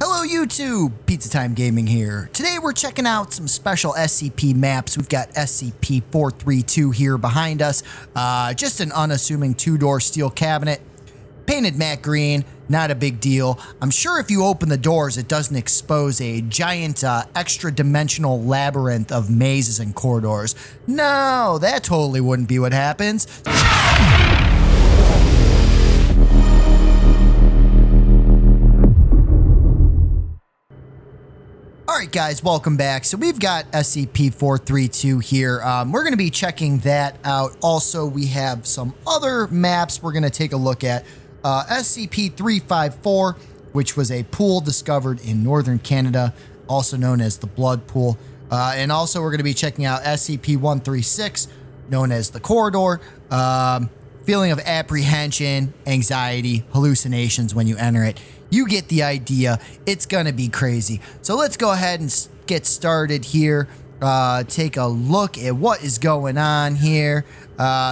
Hello YouTube, Pizza Time Gaming here. Today we're checking out some special SCP maps. We've got SCP-432 here behind us. Just an unassuming two-door steel cabinet. Painted matte green, not a big deal. I'm sure if you open the doors it doesn't expose a giant extra-dimensional labyrinth of mazes and corridors. No, that totally wouldn't be what happens. Alright guys, welcome back. So we've got SCP-432 here. We're going to be checking that out. Also, we have some other maps we're going to take a look at. SCP-354, which was a pool discovered in northern Canada, also known as the Blood Pool. And also we're going to be checking out SCP-136, known as the Corridor. Feeling of apprehension, anxiety, hallucinations when you enter it. You get the idea. It's going to be crazy. So let's go ahead and get started here. Take a look at what is going on here.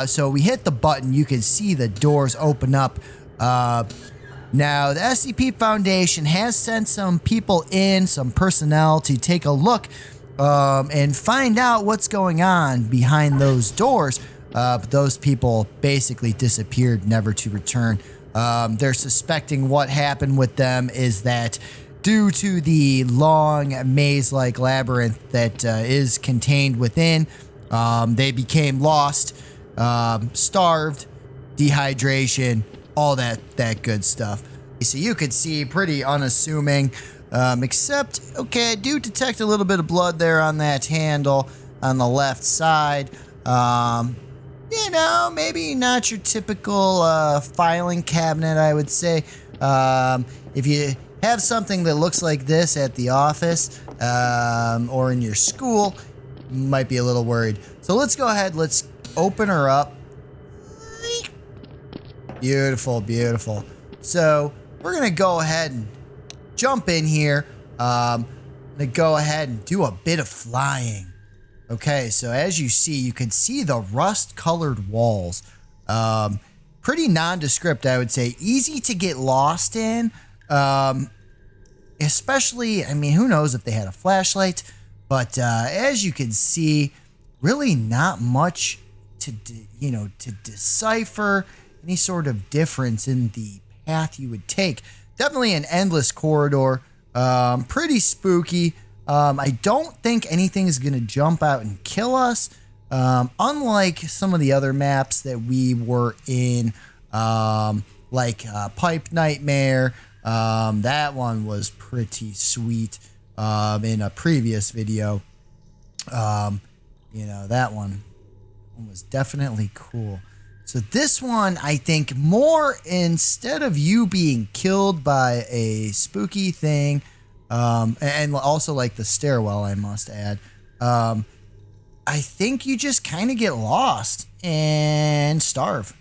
So we hit the button. You can see the doors open up. Now, the SCP Foundation has sent some people in, some personnel, to take a look and find out what's going on behind those doors. But those people basically disappeared, never to return. They're suspecting what happened with them is that due to the long maze-like labyrinth that is contained within, they became lost, starved, dehydration, all that good stuff. So you could see pretty unassuming, except, okay, I do detect a little bit of blood there on that handle on the left side. You know, maybe not your typical filing cabinet, I would say. If you have something that looks like this at the office or in your school, you might be a little worried. So let's go ahead, let's open her up. Beautiful, beautiful. So we're going to go ahead and jump in here. I'm going to go ahead and do a bit of flying. Okay, so as you see, you can see the rust-colored walls. Pretty nondescript, I would say. Easy to get lost in. Especially, I mean, who knows if they had a flashlight. But as you can see, really not much to decipher any sort of difference in the path you would take. Definitely an endless corridor. Pretty spooky. I don't think anything is going to jump out and kill us. Unlike some of the other maps that we were in, like Pipe Nightmare. That one was pretty sweet in a previous video. You know, that one was definitely cool. So this one, I think more, instead of you being killed by a spooky thing, and also like the stairwell, I must add, I think you just kind of get lost and starve.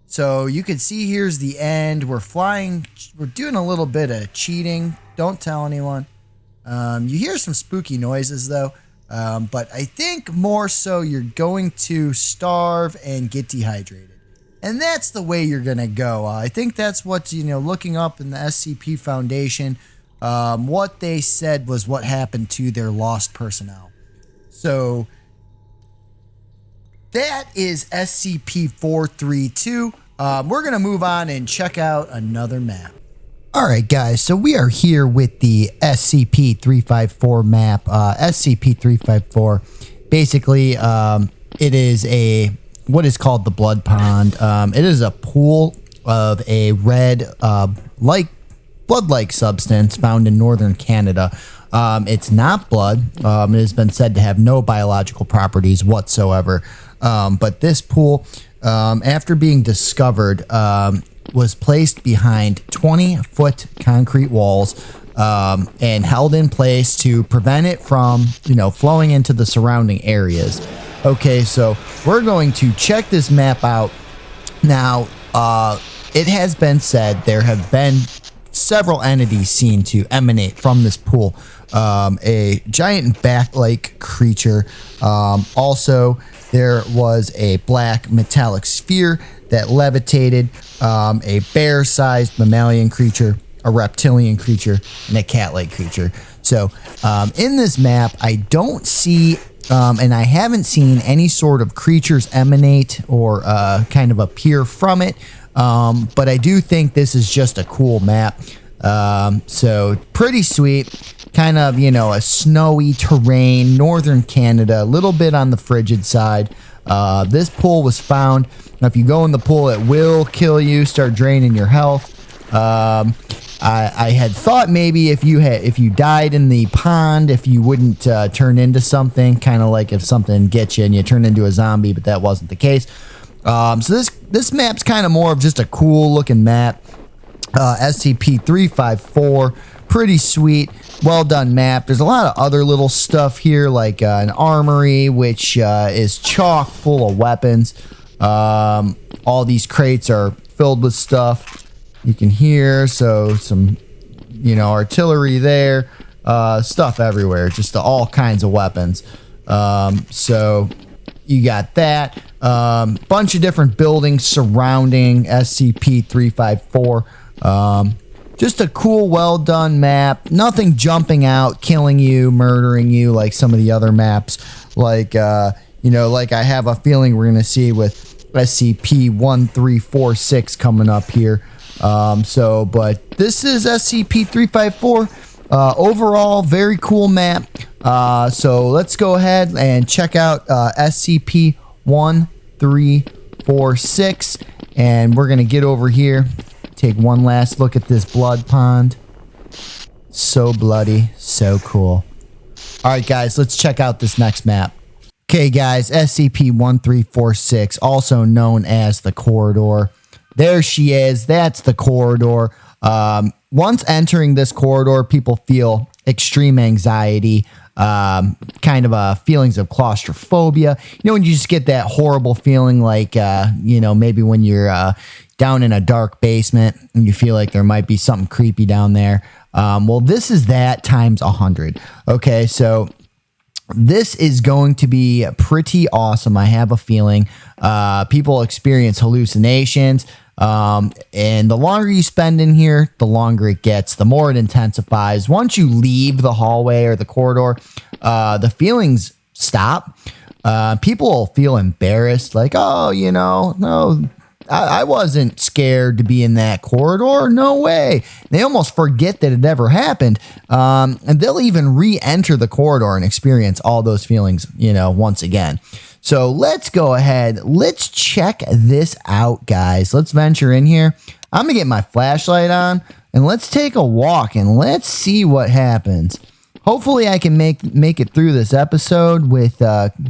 So you can see here's the end. We're flying. We're doing a little bit of cheating. Don't tell anyone. You hear some spooky noises though. But I think more so you're going to starve and get dehydrated. And that's the way you're going to go. I think that's what, looking up in the SCP Foundation, what they said was what happened to their lost personnel. So that is SCP-432. We're going to move on and check out another map. Alright guys, so we are here with the SCP-354 map. SCP-354, basically it is what is called the Blood Pond. It is a pool of a red blood-like substance found in northern Canada. It's not blood. It has been said to have no biological properties whatsoever. But this pool, after being discovered, was placed behind 20-foot concrete walls and held in place to prevent it from, flowing into the surrounding areas. Okay, so we're going to check this map out. Now, it has been said there have been several entities seen to emanate from this pool. A giant bat-like creature. Also, there was a black metallic sphere that levitated, a bear-sized mammalian creature, a reptilian creature, and a cat-like creature. So in this map, I don't see, and I haven't seen any sort of creatures emanate or kind of appear from it. But I do think this is just a cool map. So pretty sweet. Kind of, you know, a snowy terrain, northern Canada, a little bit on the frigid side. This pool was found. Now, if you go in the pool, it will kill you, start draining your health. I had thought maybe if you died in the pond, if you wouldn't turn into something, kind of like if something gets you and you turn into a zombie, but that wasn't the case. So this map's kind of more of just a cool looking map. SCP-354, pretty sweet, well done map. There's a lot of other little stuff here, like an armory, which is chock full of weapons. All these crates are filled with stuff. You can hear, so some, you know, artillery there, stuff everywhere, just all kinds of weapons. So you got that. Bunch of different buildings surrounding SCP-354. Just a cool, well done map. Nothing jumping out, killing you, murdering you like some of the other maps. Like, you know, like I have a feeling we're going to see with SCP-1346 coming up here. But this is SCP-354. Overall, very cool map. So let's go ahead and check out SCP-1346. And we're going to get over here. Take one last look at this blood pond. So bloody, so cool. All right, guys, let's check out this next map. Okay, guys, SCP-1346, also known as the corridor. There she is. That's the corridor. Once entering this corridor, people feel extreme anxiety, kind of feelings of claustrophobia. You know, when you just get that horrible feeling like, you know, maybe when you're down in a dark basement and you feel like there might be something creepy down there. Well, this is that times 100. Okay, so this is going to be pretty awesome. I have a feeling people experience hallucinations. And the longer you spend in here, the longer it gets, the more it intensifies. Once you leave the hallway or the corridor, the feelings stop. People will feel embarrassed, like, oh, you know, no, I wasn't scared to be in that corridor. No way. They almost forget that it ever happened. And they'll even re-enter the corridor and experience all those feelings, you know, once again. So let's go ahead. Let's check this out, guys. Let's venture in here. I'm going to get my flashlight on and let's take a walk and let's see what happens. Hopefully I can make it through this episode with,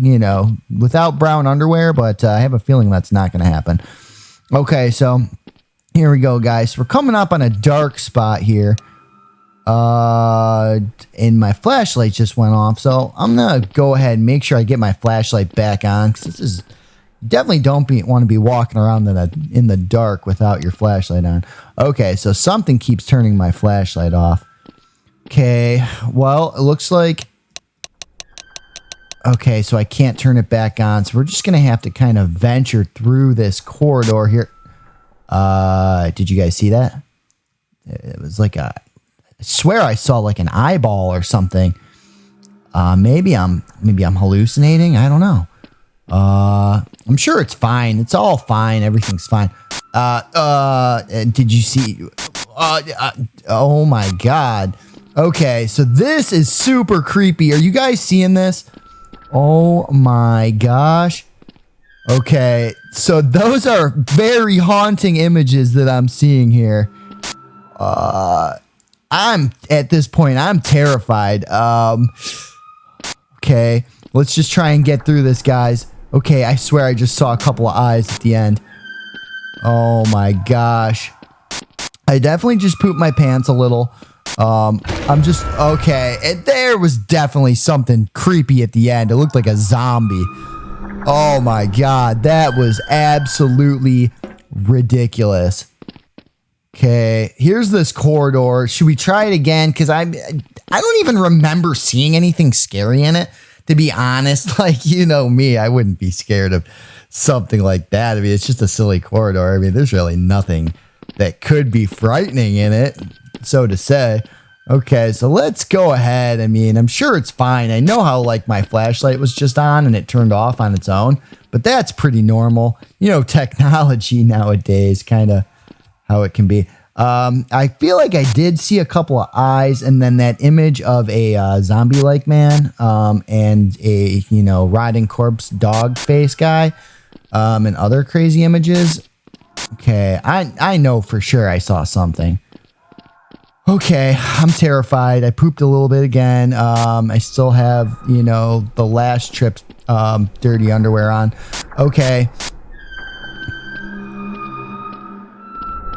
you know, without brown underwear, but I have a feeling that's not going to happen. Okay, so here we go, guys. We're coming up on a dark spot here. And my flashlight just went off, so I'm gonna go ahead and make sure I get my flashlight back on, because this is definitely don't want to be walking around in the dark without your flashlight on. Okay, so something keeps turning my flashlight off. Okay, well, it looks like... Okay, so I can't turn it back on, so we're just gonna have to kind of venture through this corridor here. Did you guys see that? It was like I swear I saw like an eyeball or something. Maybe I'm hallucinating. I don't know. I'm sure it's fine. It's all fine. Everything's fine. Did you see? Oh my God. Okay, so this is super creepy. Are you guys seeing this? Oh my gosh. Okay, so those are very haunting images that I'm seeing here. I'm at this point, I'm terrified. Okay, let's just try and get through this, guys. Okay, I swear I just saw a couple of eyes at the end. Oh my gosh. I definitely just pooped my pants a little. I'm just, okay. And there was definitely something creepy at the end. It looked like a zombie. Oh my God, that was absolutely ridiculous. Okay, here's this corridor. Should we try it again? Because I don't even remember seeing anything scary in it, to be honest. Like, you know me, I wouldn't be scared of something like that. I mean, it's just a silly corridor. I mean, there's really nothing that could be frightening in it. so to say. Okay, so let's go ahead. I mean, I'm sure it's fine. I know how like my flashlight was just on and it turned off on its own, but that's pretty normal. You know, technology nowadays, kind of how it can be. I feel like I did see a couple of eyes and then that image of a zombie-like man and a, you know, rotting corpse dog face guy and other crazy images. Okay, I know for sure I saw something. Okay, I'm terrified. I pooped a little bit again. I still have, you know, the last trip's dirty underwear on. Okay.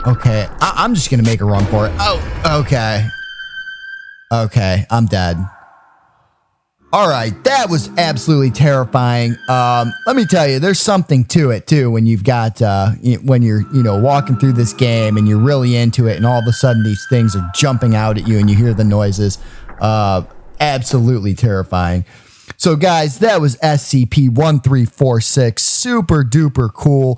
Okay, I'm just going to make a run for it. Oh, okay. Okay, I'm dead. All right, that was absolutely terrifying. Let me tell you, there's something to it too when you've got when you're, you know, walking through this game and you're really into it, and all of a sudden these things are jumping out at you and you hear the noises. Absolutely terrifying. So guys, that was SCP-1346. Super duper cool.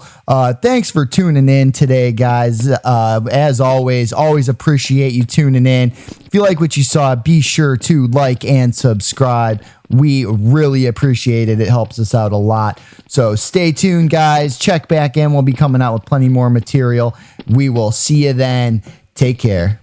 Thanks for tuning in today, guys. As always appreciate you tuning in. If you like what you saw, be sure to like and subscribe. We really appreciate it. It helps us out a lot. So stay tuned, guys. Check back in. We'll be coming out with plenty more material. We will see you then. Take care.